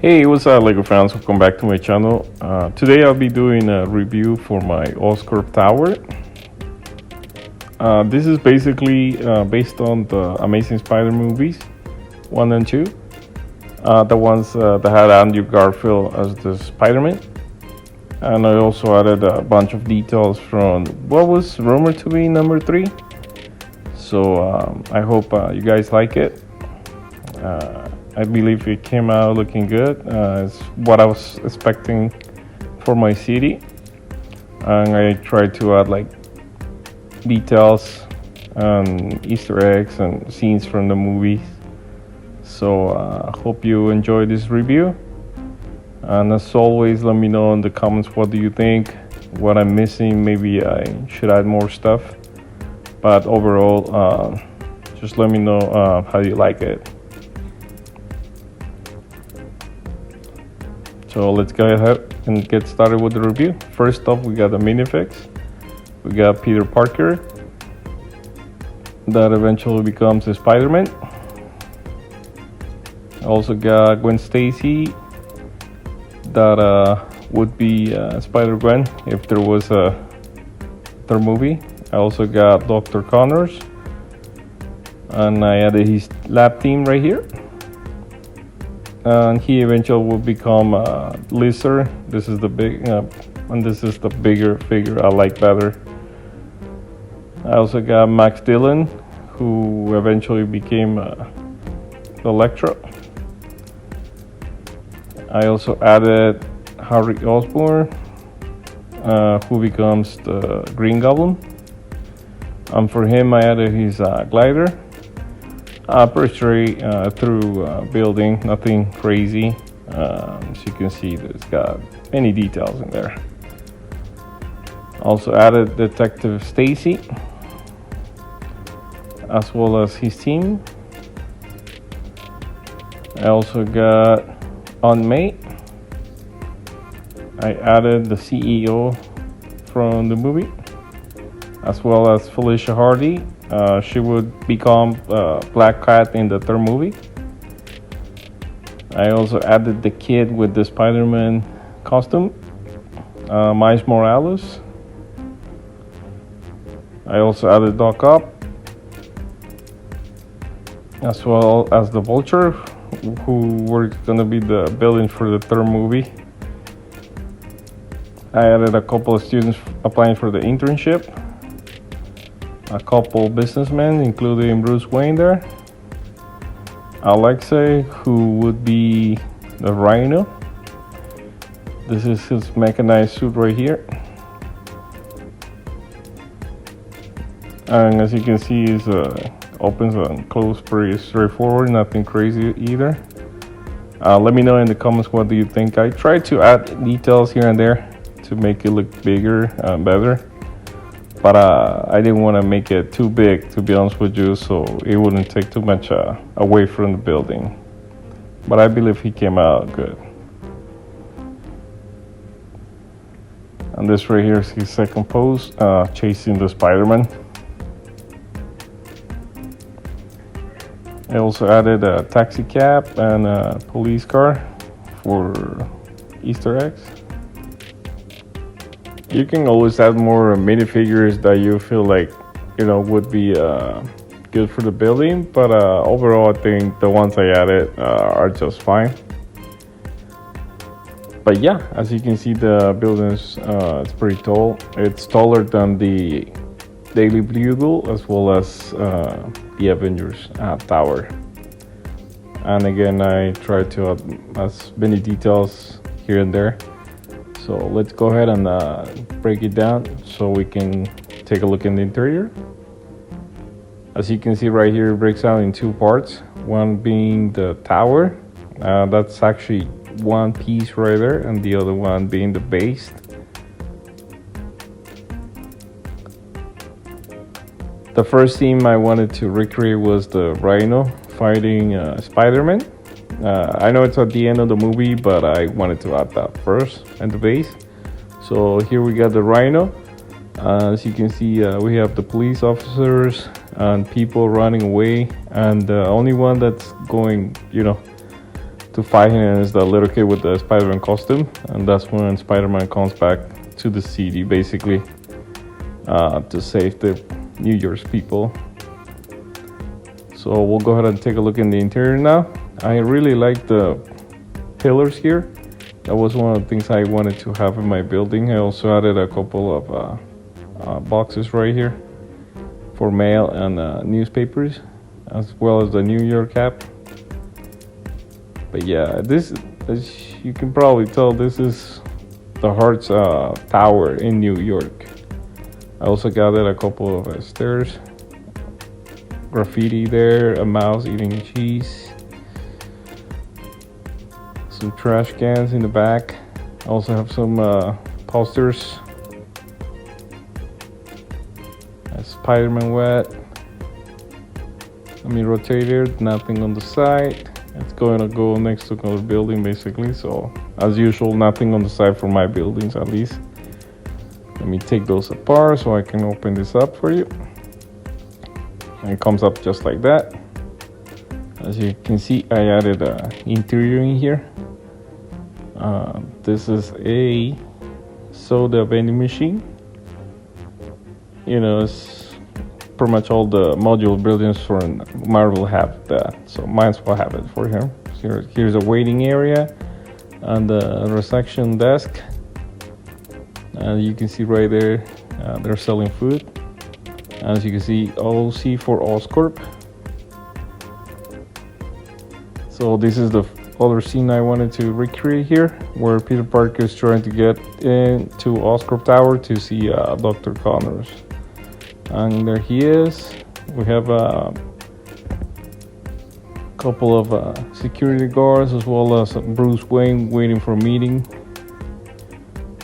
Hey, what's up, LEGO fans? Welcome back to my channel. Today I'll be doing a review for my OSCORP Tower. This is basically based on the Amazing Spider movies 1 and 2. The ones that had Andrew Garfield as the Spider-Man. And I also added a bunch of details from what was rumored to be number 3. So I hope you guys like it. I believe it came out looking good. It's what I was expecting for my city. And I tried to add like details and Easter eggs and scenes from the movies. So I hope you enjoy this review. And as always, let me know in the comments what do you think, what I'm missing. Maybe I should add more stuff. But overall, just let me know how you like it. So let's go ahead and get started with the review. First off, we got the Minifigures. We got Peter Parker that eventually becomes a Spider-Man. Also got Gwen Stacy that would be Spider-Gwen if there was a third movie. I also got Dr. Connors, and I added his lab team right here. And he eventually will become Lizard. This is the big, and this is the bigger figure I like better. I also got Max Dillon, who eventually became Electro. I also added Harry Osborn, who becomes the Green Goblin. And for him, I added his glider. Pretty straight through building, nothing crazy. As you can see, it's got many details in there. Also added Detective Stacy, as well as his team. I also got Aunt May. I added the CEO from the movie, as well as Felicia Hardy. She would become Black Cat in the third movie. I also added the kid with the Spider-Man costume, Miles Morales. I also added Doc Ock, as well as the Vulture, who were gonna be the villain for the third movie. I added a couple of students applying for the internship. A couple businessmen, including Bruce Wayne there. Alexei, who would be the Rhino. This is his mechanized suit right here. And as you can see, it opens and closes pretty straightforward, nothing crazy either. Let me know in the comments what do you think. I tried to add details here and there to make it look bigger and better. But I didn't want to make it too big, to be honest with you, so it wouldn't take too much away from the building. But I believe he came out good. And this right here is his second pose, chasing the Spider-Man. I also added a taxi cab and a police car for Easter eggs. You can always add more minifigures that you feel like, would be good for the building. But overall, I think the ones I added are just fine. But yeah, as you can see, the building is it's pretty tall. It's taller than the Daily Bugle as well as the Avengers Tower. And again, I tried to add as many details here and there. So let's go ahead and break it down so we can take a look in the interior. As you can see right here, it breaks out in two parts. One being the tower. That's actually one piece right there, and the other one being the base. The first scene I wanted to recreate was the Rhino fighting Spider-Man. I know it's at the end of the movie, but I wanted to add that first and the base. So here we got the Rhino. As you can see, we have the police officers and people running away, and the only one that's going, to fight him is the little kid with the Spider-Man costume, and that's when Spider-Man comes back to the city, basically, to save the New York's people. So we'll go ahead and take a look in the interior now. I really like the pillars here. That was one of the things I wanted to have in my building. I also added a couple of boxes right here for mail and newspapers, as well as the New York app. But yeah, this, as you can probably tell, this is the Hearts Tower in New York. I also gathered a couple of stairs, graffiti there, a mouse eating cheese, some trash cans in the back. I also have some posters. Spider-Man wet. Let me rotate it. Nothing on the side. It's going to go next to another building, basically. So, as usual, nothing on the side for my buildings, at least. Let me take those apart so I can open this up for you. And it comes up just like that. As you can see, I added an interior in here. This is a soda vending machine. You know, it's pretty much all the modular buildings for Marvel have that, so might as well have it for him. Here's a waiting area and the reception desk. And you can see right there, they're selling food. As you can see, OC for Oscorp. So this is the other scene I wanted to recreate here, where Peter Parker is trying to get into Oscorp Tower to see Dr. Connors. And there he is. We have a couple of security guards, as well as Bruce Wayne waiting for a meeting.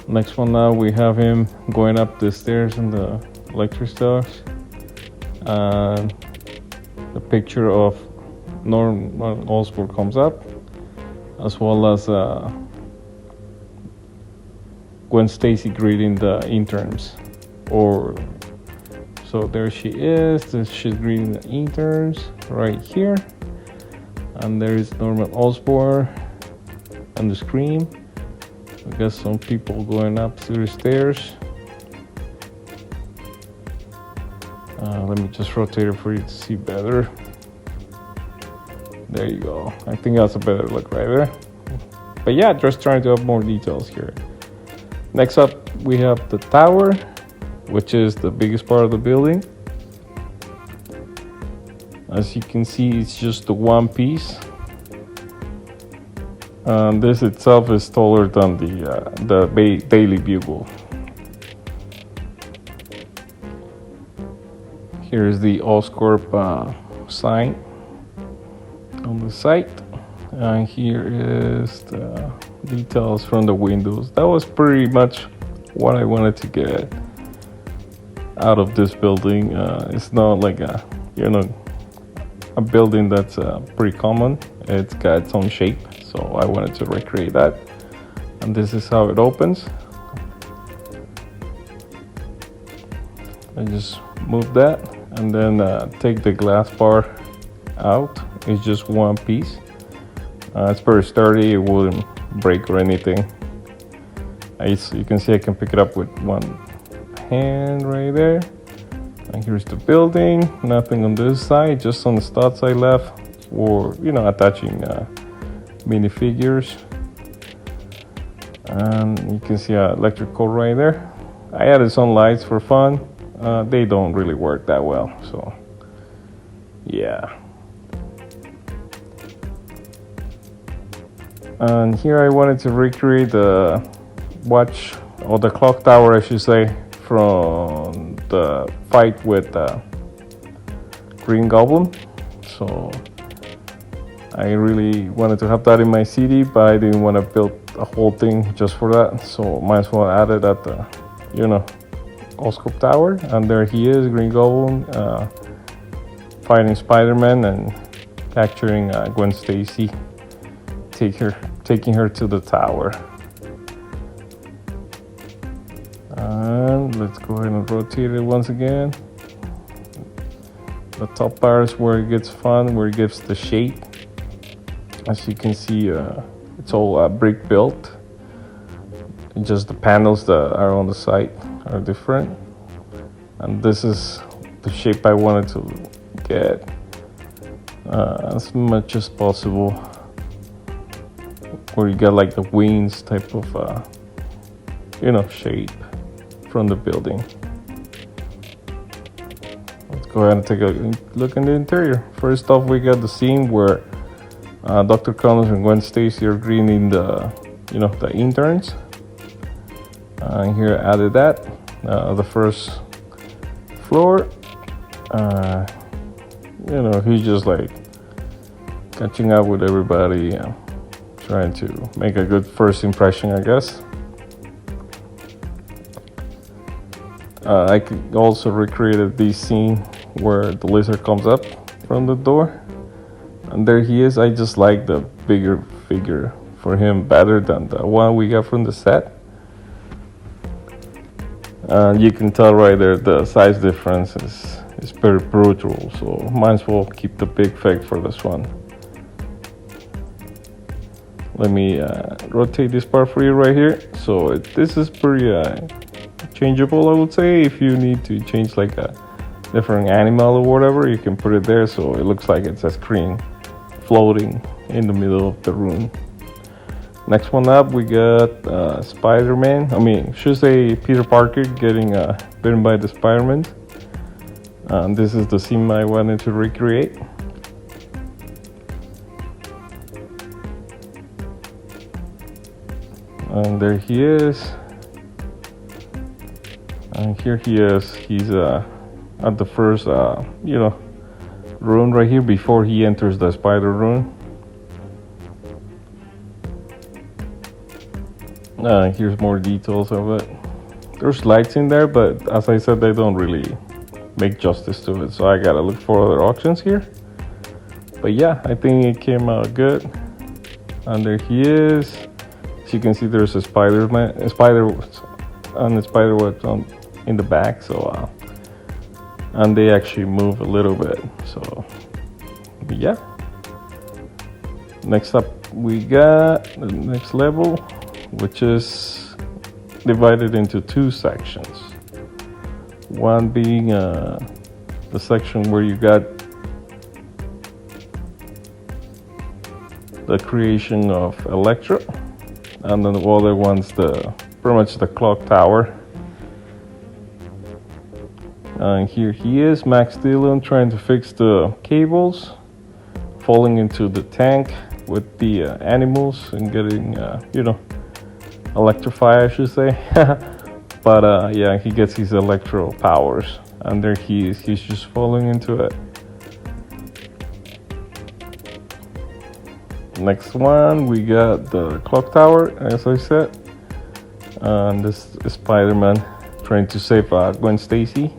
Next one now, we have him going up the stairs in the Electro stairs. And the picture of Norman Osborn comes up, as well as Gwen Stacy greeting the interns. So there she is. She's greeting the interns right here. And there is Norman Osborn on the screen. I guess some people going up to the stairs. Let me just rotate it for you to see better. There you go. I think that's a better look right there. But yeah, just trying to have more details here. Next up, we have the tower, which is the biggest part of the building. As you can see, it's just the one piece. This itself is taller than the Daily Bugle. Here's the Oscorp sign on the site, and here is the details from the windows. That was pretty much what I wanted to get out of this building. It's not like a building that's pretty common. It's got its own shape, so I wanted to recreate that. And this is how it opens. I just move that and then take the glass bar out. It's just one piece. It's very sturdy. It wouldn't break or anything. You can see I can pick it up with one hand right there. And here's the building. Nothing on this side, just on the studs I left for attaching minifigures. And you can see an electrical right there. I added some lights for fun. They don't really work that well, so yeah. And here I wanted to recreate the watch, or the clock tower I should say, from the fight with Green Goblin. So I really wanted to have that in my city, but I didn't want to build a whole thing just for that, so might as well add it at the Oscorp Tower. And there he is, Green Goblin, fighting Spider-Man and capturing Gwen Stacy, taking her to the tower. And let's go ahead and rotate it once again. The top part is where it gets fun, where it gives the shape As you can see, it's all brick built. Just the panels that are on the side are different, and this is the shape I wanted to get as much as possible, where you get like the wings type of shape from the building. Let's go ahead and take a look in the interior. First off, we got the scene where Dr. Connors and Gwen Stacy are greeting the interns. And here I added that the first floor. He's just like catching up with everybody, trying to make a good first impression, I guess. I could also recreated this scene where the lizard comes up from the door, and there he is. I just like the bigger figure for him better than the one we got from the set. And you can tell right there the size difference is very brutal, so might as well keep the big fig for this one. Let me rotate this part for you right here. So this is pretty changeable, I would say. If you need to change like a different animal or whatever, you can put it there so it looks like it's a screen floating in the middle of the room. Next one up, we got Spider-Man. Should say Peter Parker getting bitten by the Spider-Man. This is the scene I wanted to recreate. And there he is. And here he is. He's at the first, room right here before he enters the spider room. Here's more details of it. There's lights in there, but as I said, they don't really make justice to it, so I gotta look for other options here. But yeah, I think it came out good. And there he is. As you can see, there's a spider webs in the back, so and they actually move a little bit. So yeah. Next up, we got the next level, which is divided into two sections. One being the section where you got the creation of Electro, and then the other one's pretty much the clock tower. And here he is, Max Dillon, trying to fix the cables, falling into the tank with the animals and getting, electrified, I should say. But yeah, he gets his electro powers, and there he is. He's just falling into it. Next one, we got the clock tower, as I said. And this is Spider-Man trying to save Gwen Stacy,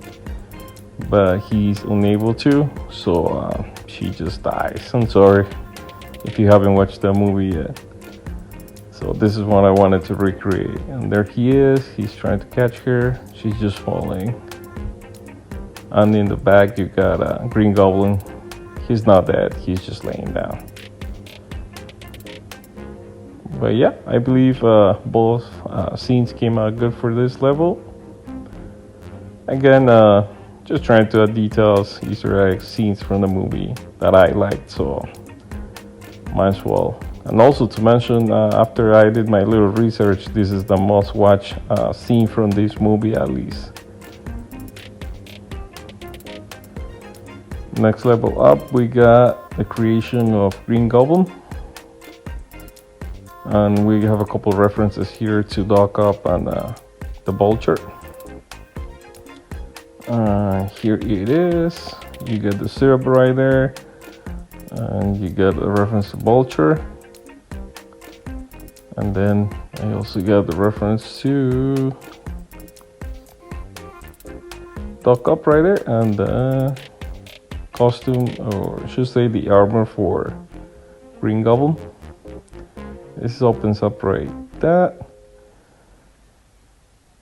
but he's unable to, so she just dies. I'm sorry if you haven't watched the movie yet. So this is what I wanted to recreate. And there he is. He's trying to catch her. She's just falling. And in the back, you got Green Goblin. He's not dead. He's just laying down. But yeah, I believe both scenes came out good for this level. Again, just trying to add details, Easter eggs, scenes from the movie that I liked. So might as well. And also to mention, after I did my little research, this is the most watched scene from this movie, at least. Next level up, we got the creation of Green Goblin. And we have a couple references here to Doc Ock and the Vulture. Here it is. You get the syrup right there. And you get a reference to Vulture. And then I also got the reference to Doc Ock right there, and the costume, or I should say the armor for Green Goblin. This opens up right that,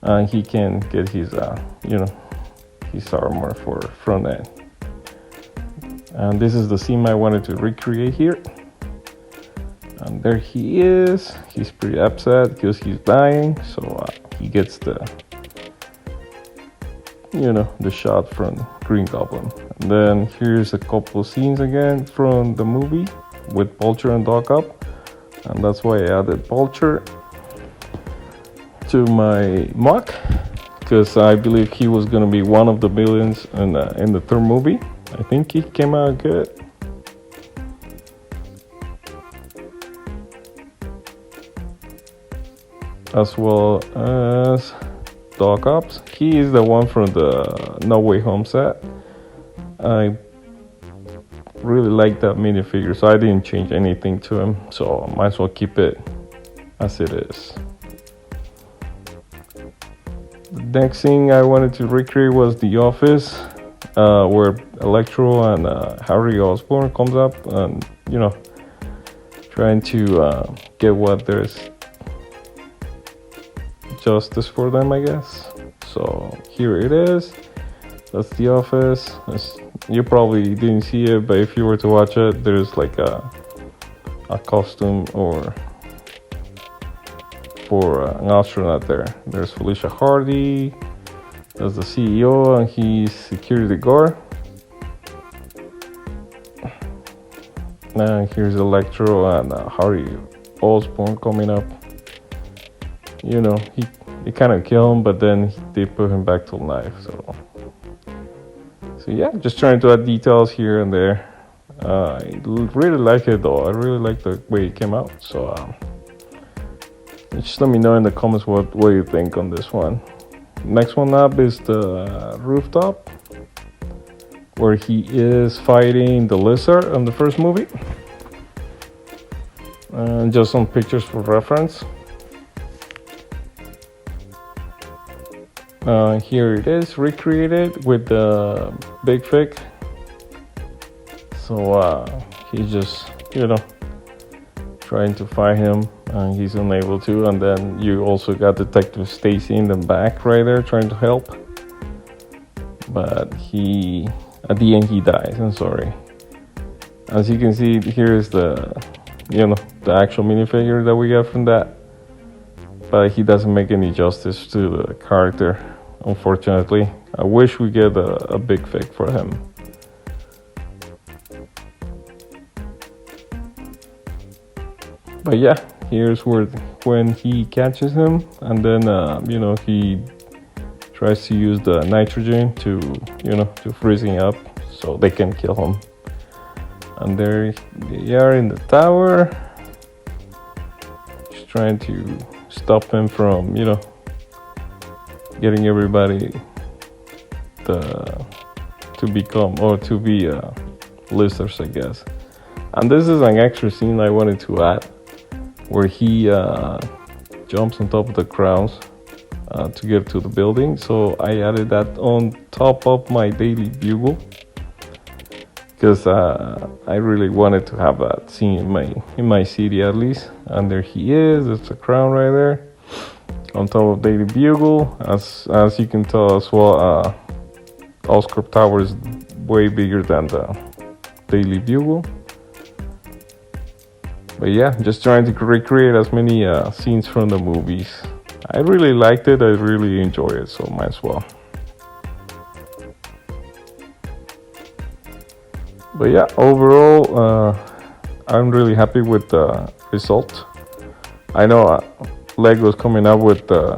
and he can get his his armor for front end. And this is the scene I wanted to recreate here. There he is. He's pretty upset because he's dying, so he gets the shot from Green Goblin. And then here's a couple of scenes again from the movie with Vulture and Doc Ock, and that's why I added Vulture to my mock, because I believe he was gonna be one of the villains in the third movie. I think he came out good. As well as Doc Ock. He is the one from the No Way Home set. I really like that minifigure, so I didn't change anything to him, so I might as well keep it as it is. The next thing I wanted to recreate was the office, where Electro and Harry Osborn comes up and trying to get what there's justice for them, I guess. So here it is. That's the office. You probably didn't see it, but if you were to watch it, there's like a costume or for an astronaut there. There's Felicia Hardy. That's the CEO, and he's security guard. And here's Electro and Harry Osborn coming up. He kind of killed him, but then they put him back to life. So yeah, just trying to add details here and there. I really like it though. I really like the way it came out. So just let me know in the comments what you think on this one. Next one up is the Rooftop, where he is fighting the lizard in the first movie. Just some pictures for reference. Here it is, recreated with the big fig. So he's just trying to fight him, and he's unable to. And then you also got Detective Stacy in the back right there trying to help, but at the end he dies. I'm sorry. As you can see, here's the actual minifigure that we got from that, but he doesn't make any justice to the character, unfortunately. I wish we get a big fig for him. But yeah, here's when he catches him, and then he tries to use the nitrogen to freeze him up so they can kill him. And there they are in the tower, just trying to stop him from getting everybody to be lizards, I guess. And this is an extra scene I wanted to add, where he jumps on top of the crowns to get to the building. So I added that on top of my Daily Bugle, because I really wanted to have that scene in my city at least. And there he is. It's a crown right there on top of Daily Bugle. As you can tell as well, Oscorp Tower is way bigger than the Daily Bugle. But yeah, just trying to recreate as many scenes from the movies. I really liked it. I really enjoyed it, so might as well. But yeah, overall, I'm really happy with the result. I know LEGO's coming up with the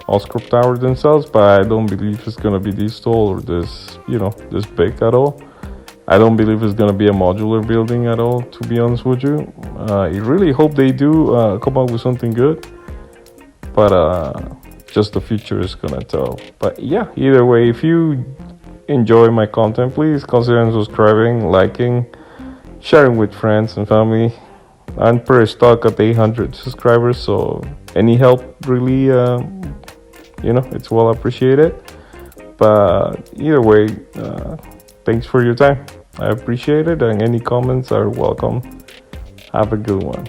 Oscorp Tower themselves, but I don't believe it's gonna be this tall or this big at all. I don't believe it's gonna be a modular building at all, to be honest with you. I really hope they do come up with something good, but just the future is gonna tell. But yeah, either way, if you enjoy my content, please consider subscribing, liking, sharing with friends and family. I'm pretty stuck at 800 subscribers, so any help really, it's well appreciated. But either way, thanks for your time. I appreciate it, and any comments are welcome. Have a good one.